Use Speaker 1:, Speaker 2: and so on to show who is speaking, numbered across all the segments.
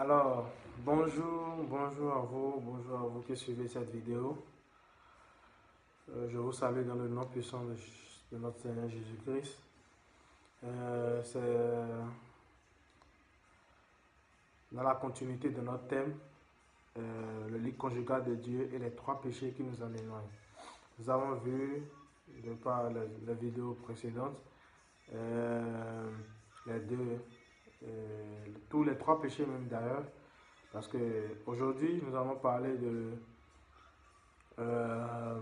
Speaker 1: Alors, bonjour à vous qui suivez cette vidéo. Je vous salue dans le nom puissant de notre Seigneur Jésus-Christ. C'est dans la continuité de notre thème, le lit conjugal de Dieu et les trois péchés qui nous en éloignent. Nous avons vu, de par la vidéo précédente, les deux, tous les trois péchés même d'ailleurs, parce que aujourd'hui nous allons parler euh,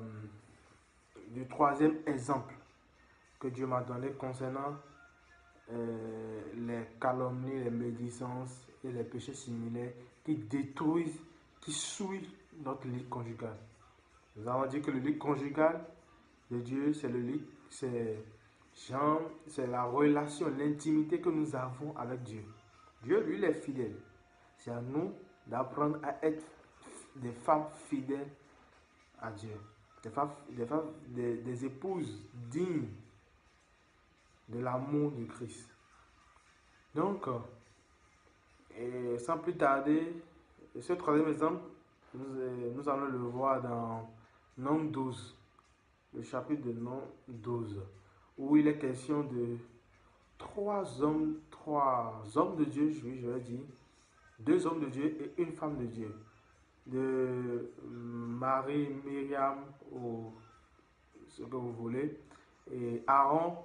Speaker 1: du troisième exemple que Dieu m'a donné concernant les calomnies, les médisances et les péchés similaires qui détruisent, qui souillent notre lit conjugal. Nous avons dit que le lit conjugal de Dieu, c'est le lit, c'est la relation, l'intimité que nous avons avec Dieu. Dieu, lui, il est fidèle. C'est à nous d'apprendre à être des femmes fidèles à Dieu. Des épouses dignes de l'amour du Christ. Donc, et sans plus tarder, ce troisième exemple, nous allons le voir dans Nombre 12, le chapitre de Nombre 12, où il est question de trois hommes de Dieu, je vais dire, deux hommes de Dieu et une femme de Dieu, de Marie, Myriam, ou ce que vous voulez, et Aaron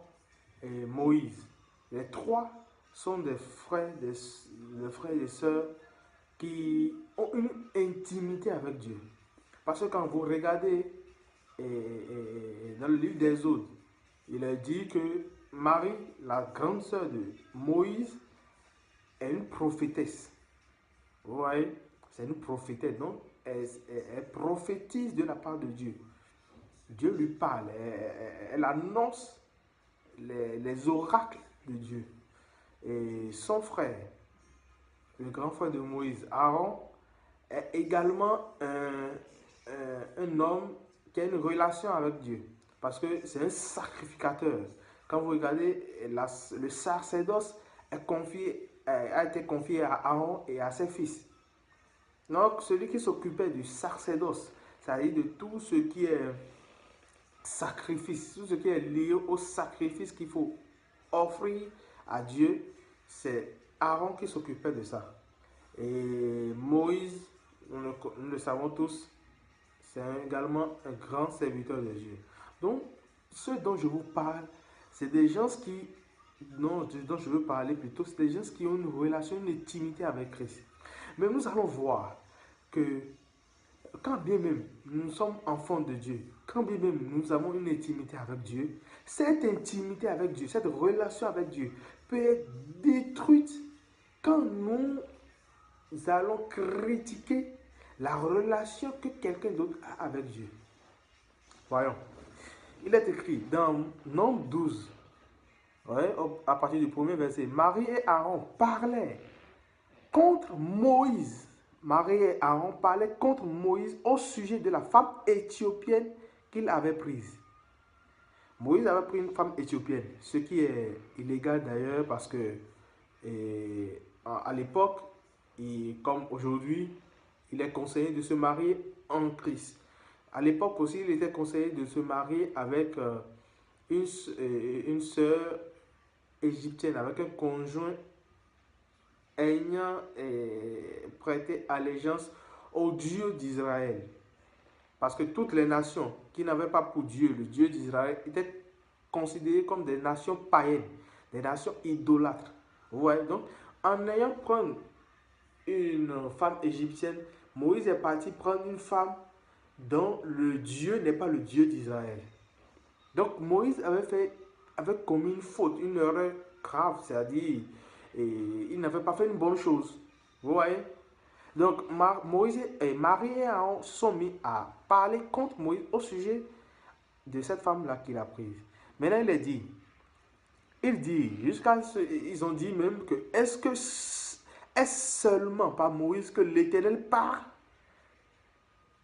Speaker 1: et Moïse. Les trois sont des frères, des frères et des sœurs qui ont une intimité avec Dieu. Parce que quand vous regardez dans le livre des Autres, il est dit que Marie, la grande sœur de Moïse, est une prophétesse. Vous voyez, c'est une prophétesse. Donc, elle prophétise de la part de Dieu. Dieu lui parle, elle annonce les oracles de Dieu. Et son frère, le grand frère de Moïse, Aaron, est également un homme qui a une relation avec Dieu. Parce que c'est un sacrificateur. Quand vous regardez, le sacerdoce a été confié à Aaron et à ses fils. Donc, celui qui s'occupait du sacerdoce, c'est-à-dire de tout ce qui est sacrifice, tout ce qui est lié au sacrifice qu'il faut offrir à Dieu, c'est Aaron qui s'occupait de ça. Et Moïse, nous le savons tous, c'est également un grand serviteur de Dieu. Donc, ceux dont je vous parle, c'est des gens qui, non, dont je veux parler plutôt, c'est des gens qui ont une relation, une intimité avec Christ. Mais nous allons voir que quand bien même nous sommes enfants de Dieu, quand bien même nous avons une intimité avec Dieu, cette intimité avec Dieu, cette relation avec Dieu peut être détruite quand nous allons critiquer la relation que quelqu'un d'autre a avec Dieu. Voyons. Il est écrit dans Nombre 12, ouais, à partir du premier verset, Marie et Aaron parlaient contre Moïse. Marie et Aaron parlaient contre Moïse au sujet de la femme éthiopienne qu'il avait prise. Moïse avait pris une femme éthiopienne, ce qui est illégal d'ailleurs parce que à l'époque, comme aujourd'hui, il est conseillé de se marier en Christ. À l'époque aussi, il était conseillé de se marier avec une sœur égyptienne, avec un conjoint ayant prêté allégeance au Dieu d'Israël. Parce que toutes les nations qui n'avaient pas pour Dieu, le Dieu d'Israël, étaient considérées comme des nations païennes, des nations idolâtres. Vous voyez, donc, en ayant pris une femme égyptienne, Moïse est parti prendre une femme dont le Dieu n'est pas le Dieu d'Israël. Donc Moïse avait commis une faute, une erreur grave, c'est-à-dire il n'avait pas fait une bonne chose. Vous voyez? Donc Moïse et Marie et Aaron se sont mis à parler contre Moïse au sujet de cette femme-là qu'il a prise. Maintenant il dit, ils ont dit même que est-ce seulement par Moïse que l'Éternel parle?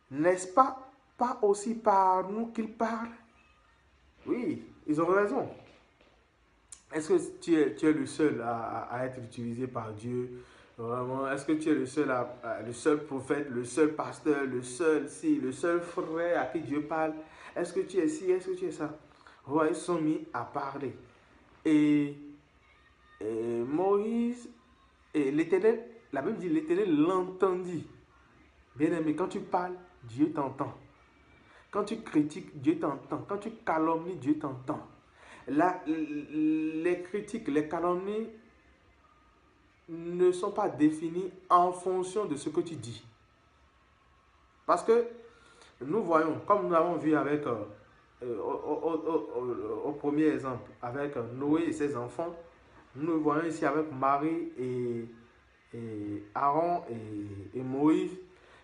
Speaker 1: N'est-ce pas aussi par nous qu'il parle? Oui, ils ont raison. Est-ce que tu es le seul à être utilisé par Dieu Vraiment, est-ce que tu es le seul prophète, le seul pasteur, le seul frère à qui Dieu parle? Est-ce que tu es ci, est-ce que tu es ça? Ouais, ils sont mis à parler. Et, et Moïse, et l'Éternel, la Bible dit, l'Éternel l'entendit. Bien aimé, quand tu parles, Dieu t'entend. Quand tu critiques, Dieu t'entend. Quand tu calomnies, Dieu t'entend. Les critiques, les calomnies ne sont pas définies en fonction de ce que tu dis. Parce que nous voyons, comme nous avons vu avec, au premier exemple, avec Noé et ses enfants, nous voyons ici avec Marie et Aaron et Moïse,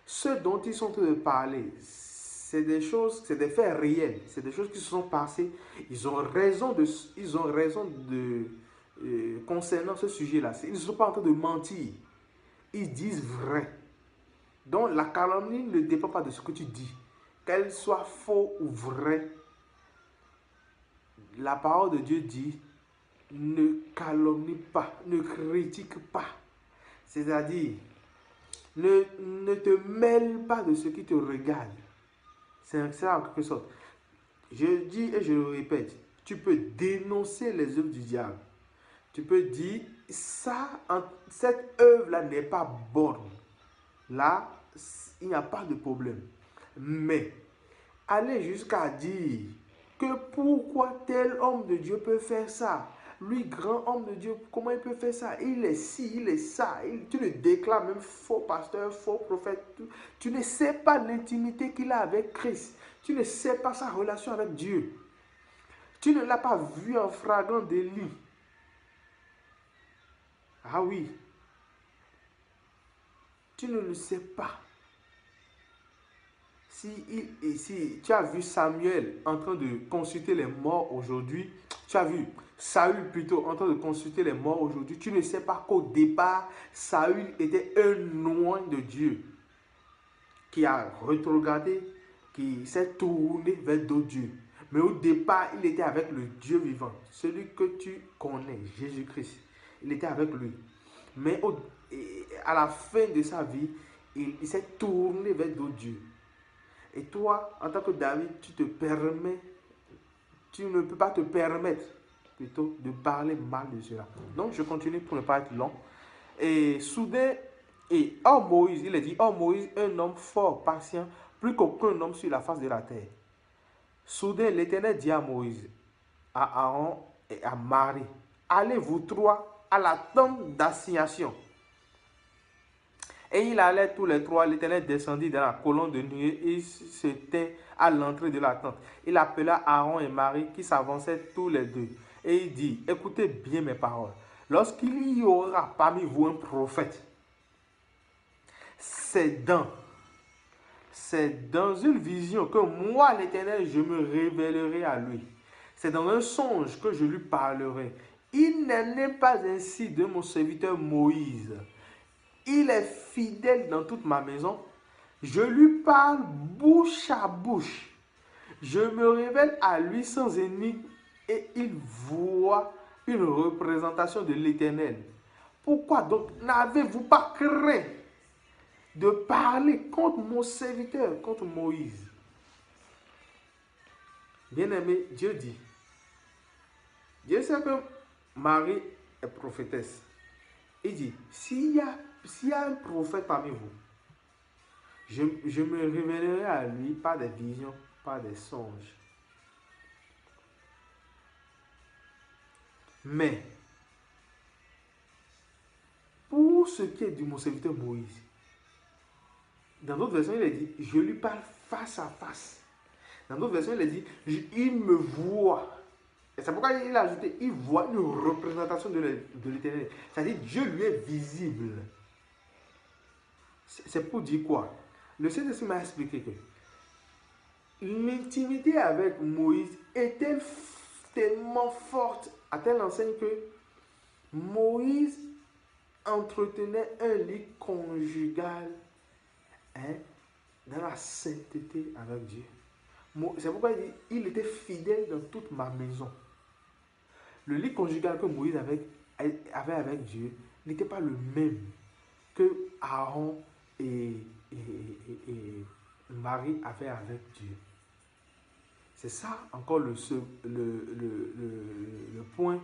Speaker 1: ce dont ils sont en train de parler, c'est des choses, c'est des faits réels, c'est des choses qui se sont passées. Ils ont raison concernant ce sujet-là. Ils ne sont pas en train de mentir. Ils disent vrai. Donc la calomnie ne dépend pas de ce que tu dis. Qu'elle soit faux ou vrai, la parole de Dieu dit, ne calomnie pas, ne critique pas. C'est-à-dire, ne te mêle pas de ce qui te regarde. C'est ça en quelque sorte. Je dis et je le répète, tu peux dénoncer les œuvres du diable. Tu peux dire, cette œuvre-là n'est pas bonne. Là, il n'y a pas de problème. Mais, aller jusqu'à dire que pourquoi tel homme de Dieu peut faire ça? Lui, grand homme de Dieu, comment il peut faire ça? Il est ci, il est ça. Tu le déclares même faux pasteur, faux prophète. Tu ne sais pas l'intimité qu'il a avec Christ. Tu ne sais pas sa relation avec Dieu. Tu ne l'as pas vu en flagrant délit. Ah oui. Tu ne le sais pas. Si tu as vu Samuel en train de consulter les morts aujourd'hui, tu as vu Saül plutôt en train de consulter les morts aujourd'hui, tu ne sais pas qu'au départ, Saül était un loin de Dieu, qui a rétrogradé, qui s'est tourné vers d'autres dieux. Mais au départ, il était avec le Dieu vivant, celui que tu connais, Jésus-Christ. Il était avec lui. Mais à la fin de sa vie, il s'est tourné vers d'autres dieux. Et toi, en tant que David, tu ne peux pas te permettre plutôt de parler mal de cela. Donc, je continue pour ne pas être long. Et soudain, Moïse, il est dit, oh Moïse, un homme fort, patient, plus qu'aucun homme sur la face de la terre. Soudain, l'Éternel dit à Moïse, à Aaron et à Marie, allez vous trois à la tente d'assignation. Et il allait tous les trois, l'Éternel descendit dans la colonne de nuée et se tint à l'entrée de la tente. Il appela Aaron et Marie qui s'avançaient tous les deux. Et il dit, écoutez bien mes paroles. Lorsqu'il y aura parmi vous un prophète, c'est dans une vision que moi, l'Éternel, je me révélerai à lui. C'est dans un songe que je lui parlerai. Il n'en est pas ainsi de mon serviteur Moïse. Il est fidèle dans toute ma maison. Je lui parle bouche à bouche. Je me révèle à lui sans énigme et il voit une représentation de l'Éternel. Pourquoi donc n'avez-vous pas craint de parler contre mon serviteur, contre Moïse? Bien-aimé, Dieu dit. Dieu sait que Marie est prophétesse. Il dit, s'il y a un prophète parmi vous, je me révélerai à lui par des visions, par des songes. Mais, pour ce qui est de mon serviteur Moïse, dans d'autres versions, il est dit, je lui parle face à face. Dans d'autres versions, il est dit, il me voit. Et c'est pourquoi il a ajouté, il voit une représentation de l'Éternel. C'est-à-dire, Dieu lui est visible. C'est pour dire quoi? Le Saint-Esprit m'a expliqué que l'intimité avec Moïse était tellement forte à telle enseigne que Moïse entretenait un lit conjugal dans la sainteté avec Dieu. C'est pourquoi il dit, il était fidèle dans toute ma maison. Le lit conjugal que Moïse avait avec Dieu n'était pas le même que Aaron et Marie avaient avec Dieu. C'est ça encore le point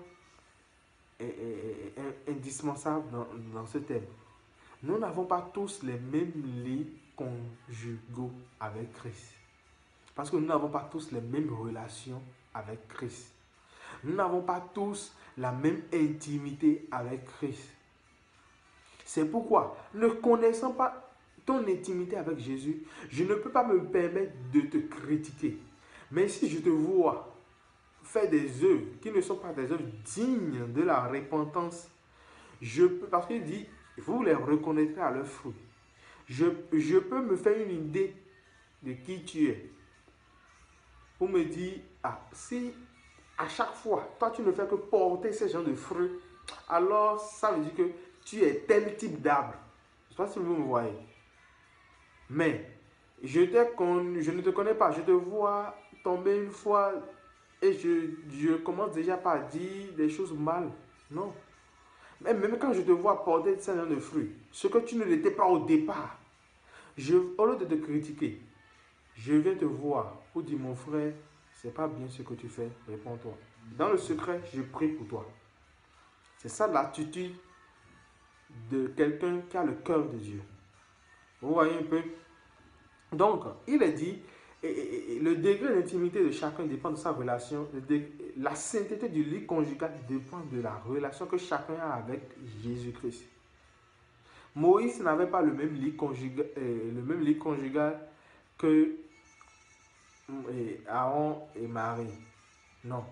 Speaker 1: indispensable dans ce thème. Nous n'avons pas tous les mêmes liens conjugaux avec Christ. Parce que nous n'avons pas tous les mêmes relations avec Christ. Nous n'avons pas tous la même intimité avec Christ. C'est pourquoi, ne connaissant pas ton intimité avec Jésus, je ne peux pas me permettre de te critiquer. Mais si je te vois faire des œuvres qui ne sont pas des œuvres dignes de la repentance, parce qu'il dit, vous les reconnaîtrez à leurs fruits. Je peux me faire une idée de qui tu es. Pour me dire, si à chaque fois, toi tu ne fais que porter ces genres de fruits, alors ça veut dire que tu es tel type d'arbre. Je ne sais pas si vous me voyez. Mais je ne te connais pas, je te vois tomber une fois et je commence déjà par dire des choses mal. Non. Mais même quand je te vois porter ce genre de fruits, ce que tu ne l'étais pas au départ, au lieu de te critiquer, je viens te voir pour dire, mon frère, c'est pas bien ce que tu fais, réponds-toi. Dans le secret, je prie pour toi. C'est ça l'attitude de quelqu'un qui a le cœur de Dieu. Vous voyez un peu? Donc, il est dit, le degré d'intimité de chacun dépend de sa relation. La sainteté du lit conjugal dépend de la relation que chacun a avec Jésus-Christ. Moïse n'avait pas le même lit conjugal que Aaron et Marie. Non,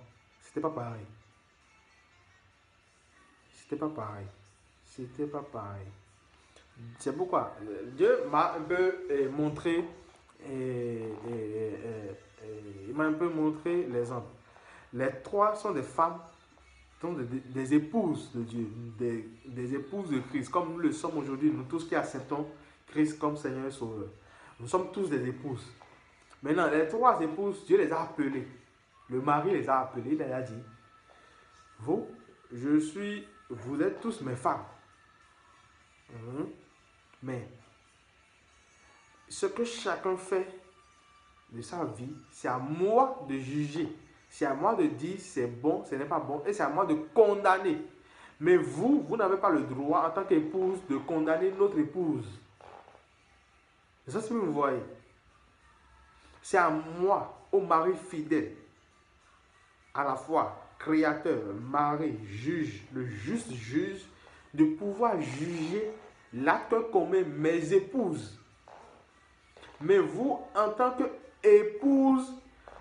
Speaker 1: c'était pas pareil. C'était pas pareil. C'était pas pareil. C'est pourquoi Dieu m'a un peu montré, il m'a un peu montré l'exemple. Les trois sont des femmes, sont des épouses de Dieu, des épouses de Christ, comme nous le sommes aujourd'hui, nous tous qui acceptons Christ comme Seigneur et Sauveur. Nous sommes tous des épouses. Maintenant, les trois épouses, Dieu les a appelées. Le mari les a appelées, il a dit, vous êtes tous mes femmes. Mais ce que chacun fait de sa vie, c'est à moi de juger. C'est à moi de dire c'est bon, ce n'est pas bon. Et c'est à moi de condamner. Mais vous n'avez pas le droit en tant qu'épouse de condamner notre épouse. C'est ça ce que vous voyez. C'est à moi, au mari fidèle, à la fois créateur, mari, juge, le juste juge, de pouvoir juger l'acte qu'ont mes épouses. Mais vous, en tant qu'épouse,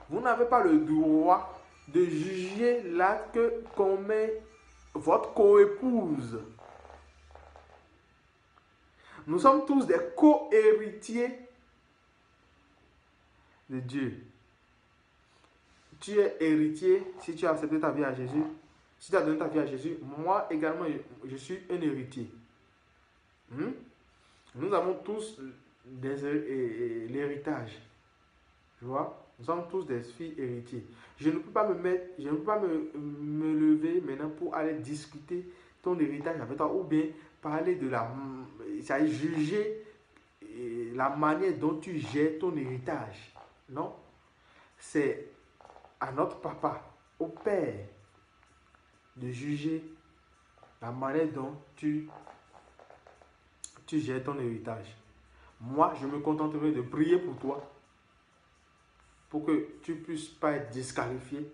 Speaker 1: vous n'avez pas le droit de juger l'acte qu'ont votre coépouse. Nous sommes tous des co-héritiers de Dieu. Tu es héritier si tu as accepté ta vie à Jésus. Si tu as donné ta vie à Jésus, moi également, je suis un héritier. Nous avons tous l'héritage. Tu vois? Nous sommes tous des filles héritiers. Je ne peux pas me lever maintenant pour aller discuter ton héritage avec toi ou bien parler de juger la manière dont tu gères ton héritage. Non? C'est à notre papa, au père, de juger la manière dont tu gères ton héritage. Moi, je me contenterai de prier pour toi, pour que tu ne puisses pas être disqualifié,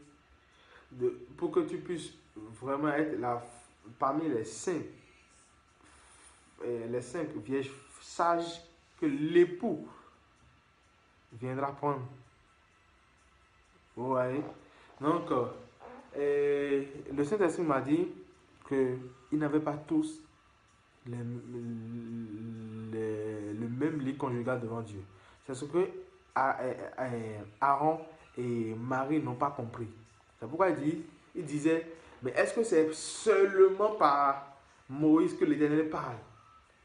Speaker 1: pour que tu puisses vraiment être parmi les cinq vierges sages que l'époux viendra prendre. Vous voyez? Donc, le Saint-Esprit m'a dit qu'ils n'avaient pas tous le même lit conjugal devant Dieu. C'est ce que Aaron et Marie n'ont pas compris. C'est pourquoi il disait, mais est-ce que c'est seulement par Moïse que l'Éternel parle?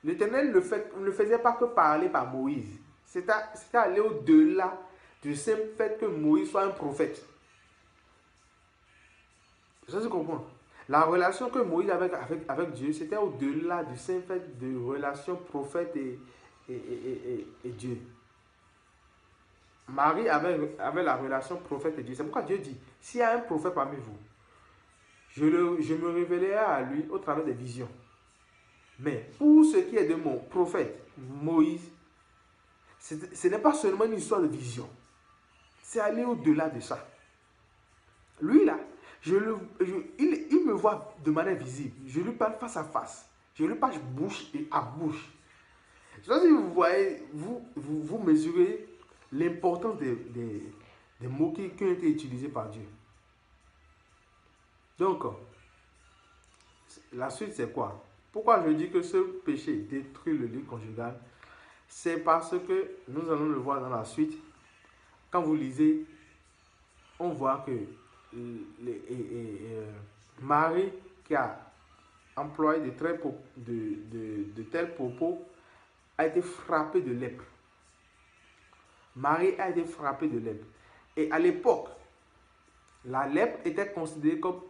Speaker 1: L'Éternel ne faisait pas que parler par Moïse. C'était aller au-delà du simple fait que Moïse soit un prophète. Ça se comprend. La relation que Moïse avait avec Dieu, c'était au-delà du simple fait de relation prophète et Dieu. Marie avait la relation prophète et Dieu. C'est pourquoi Dieu dit, s'il y a un prophète parmi vous, je me révélerai à lui au travers des visions. Mais pour ce qui est de mon prophète, Moïse, ce n'est pas seulement une histoire de vision. C'est aller au-delà de ça. Lui, là, il me voit de manière visible. Je lui parle face à face. Je lui parle bouche à bouche. Je sais pas si vous voyez, vous mesurez l'importance des mots qui ont été utilisés par Dieu. Donc, la suite, c'est quoi? Pourquoi je dis que ce péché détruit le lit conjugal? C'est parce que nous allons le voir dans la suite. Quand vous lisez, on voit que Marie, qui a employé de tels propos, a été frappée de lèpre. Marie a été frappée de lèpre. Et à l'époque, la lèpre était considérée comme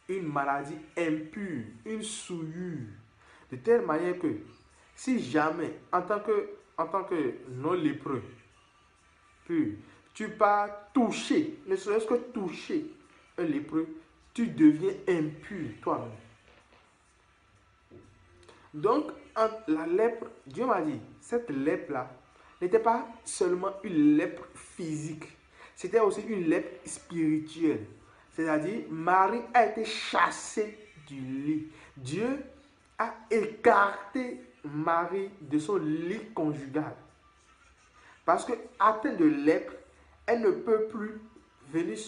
Speaker 1: une maladie impure, une souillure. De telle manière que, si jamais, en tant que non-lépreux, tu vas toucher, ne serait-ce que toucher un lépreux, tu deviens impur toi-même. Donc, la lèpre, Dieu m'a dit, cette lèpre-là n'était pas seulement une lèpre physique, c'était aussi une lèpre spirituelle. C'est-à-dire, Marie a été chassée du lit. Dieu a écarté Marie de son lit conjugal. Parce que, atteinte de lèpre, elle ne peut plus venir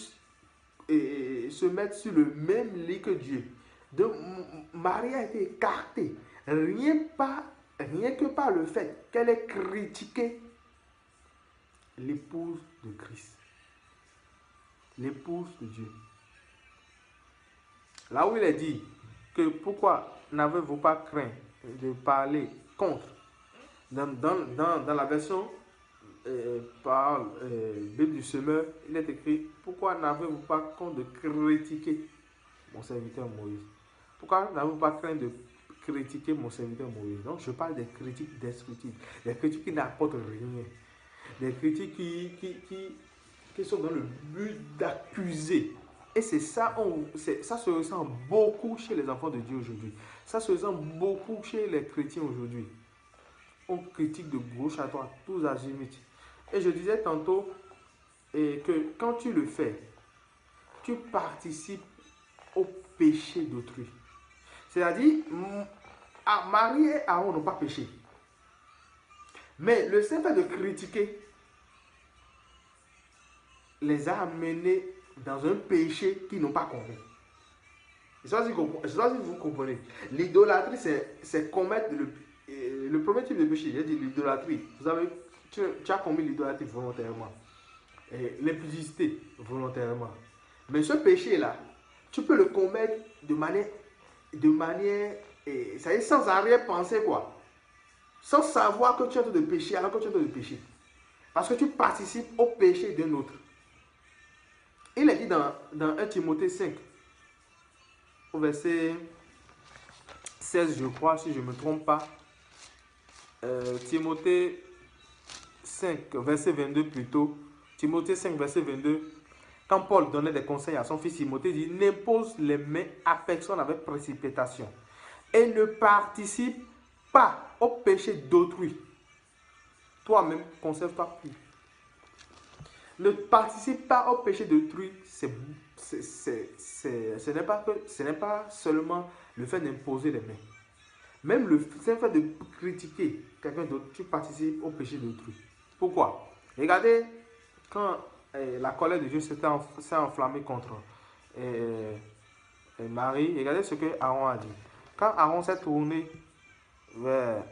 Speaker 1: se mettre sur le même lit que Dieu. Donc, Marie a été écartée. Rien que par le fait qu'elle ait critiqué l'épouse de Christ. L'épouse de Dieu. Là où il est dit que pourquoi n'avez-vous pas craint de parler contre? Dans la version par Bible du semeur, il est écrit, pourquoi n'avez-vous pas craint de critiquer mon serviteur Moïse? Pourquoi n'avez-vous pas craint de critiquer mon serviteur Moïse? Donc je parle des critiques destructives, des critiques qui n'apportent rien, des critiques qui sont dans le but d'accuser. Et c'est ça, ça se ressent beaucoup chez les enfants de Dieu aujourd'hui. Ça se ressent beaucoup chez les chrétiens aujourd'hui. On critique de gauche à droite, tous azimuts. Et je disais tantôt que quand tu le fais, tu participes au péché d'autrui. C'est-à-dire, Marie et Aaron n'ont pas péché. Mais le simple fait de critiquer les a amenés dans un péché qu'ils n'ont pas commis. Je ne sais pas si vous comprenez. L'idolâtrie, c'est commettre le premier type de péché. J'ai dit l'idolâtrie. Vous savez, tu as commis l'idolâtrie volontairement. L'impudicité volontairement. Mais ce péché-là, tu peux le commettre de manière ça y est, sans arrière-pensée, quoi. Sans savoir que tu es en train de pécher alors que tu es en train de pécher. Parce que tu participes au péché d'un autre. Il est dit dans 1 Timothée 5, au verset 16, je crois, si je ne me trompe pas. Timothée 5, verset 22 plutôt. Timothée 5, verset 22. Quand Paul donnait des conseils à son fils Timothée, il dit, n'impose les mains à personne avec précipitation et ne participe pas au péché d'autrui. Toi-même, conserve-toi pur. Ne participe pas au péché d'autrui, ce n'est pas seulement le fait d'imposer les mains. Même le fait de critiquer quelqu'un d'autre, tu participes au péché d'autrui. Pourquoi? Regardez, quand la colère de Dieu s'est enflammée contre Marie, regardez ce que Aaron a dit. Quand Aaron s'est tourné vers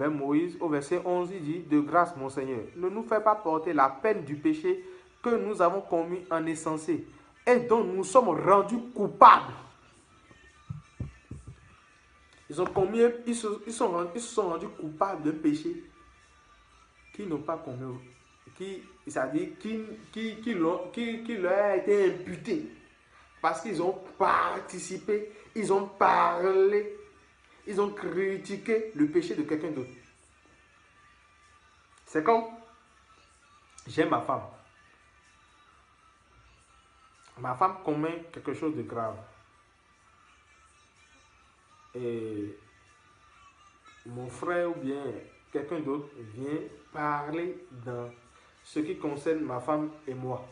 Speaker 1: Moïse, au verset 11, il dit, de grâce, mon Seigneur, ne nous fais pas porter la peine du péché que nous avons commis en insensé et dont nous sommes rendus coupables. Ils se sont rendus coupables d'un péché qu'ils n'ont pas commis, c'est-à-dire qui leur a été imputé. parce qu'ils ont participé, ils ont parlé, ils ont critiqué le péché de quelqu'un d'autre. C'est comme, j'aime ma femme. Ma femme commet quelque chose de grave. Et mon frère ou bien quelqu'un d'autre vient parler dans ce qui concerne ma femme et moi.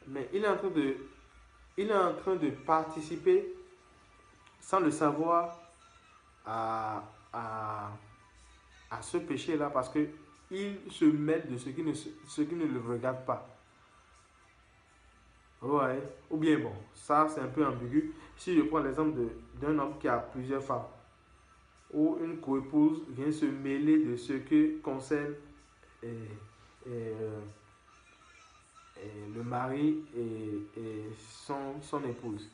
Speaker 1: Mais il est en train de participer sans le savoir à ce péché-là parce qu'il se mêle de ce qui ne le regarde pas. Ouais. Ou bien bon, ça c'est un peu ambigu. Si je prends l'exemple d'un homme qui a plusieurs femmes, où une coépouse vient se mêler de ce qui concerne euh, euh, le mari et son épouse.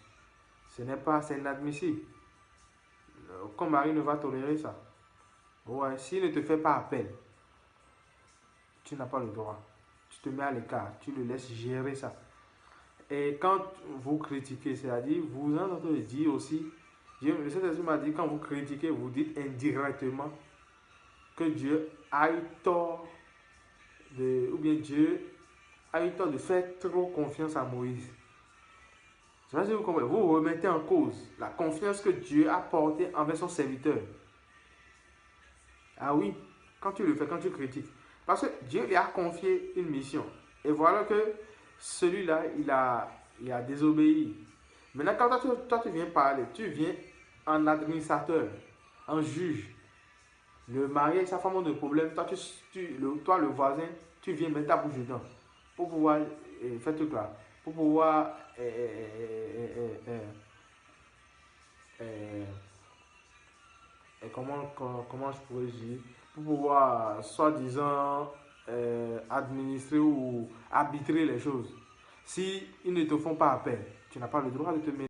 Speaker 1: C'est inadmissible. Aucun mari ne va tolérer ça. Ouais, s'il ne te fait pas appel, tu n'as pas le droit. Tu te mets à l'écart, tu le laisses gérer ça. Et quand vous critiquez, c'est-à-dire, vous en entendez dire aussi, le Saint-Esprit m'a dit, quand vous critiquez, vous dites indirectement que Dieu a eu tort ou bien Dieu a eu tort de faire trop confiance à Moïse. Je ne sais pas si vous comprenez. Vous remettez en cause la confiance que Dieu a portée envers son serviteur. Ah oui, quand tu le fais, quand tu critiques. Parce que Dieu lui a confié une mission. Et voilà que celui-là, il a désobéi. Maintenant, quand toi, tu viens parler, tu viens en administrateur, en juge. Le mari et sa femme ont des problèmes. Toi, le voisin, tu viens mettre ta bouche dedans pour pouvoir faire tout là. Pour pouvoir comment je pourrais dire, pour pouvoir soi-disant administrer ou arbitrer les choses. Si ils ne te font pas appel, tu n'as pas le droit de te mettre.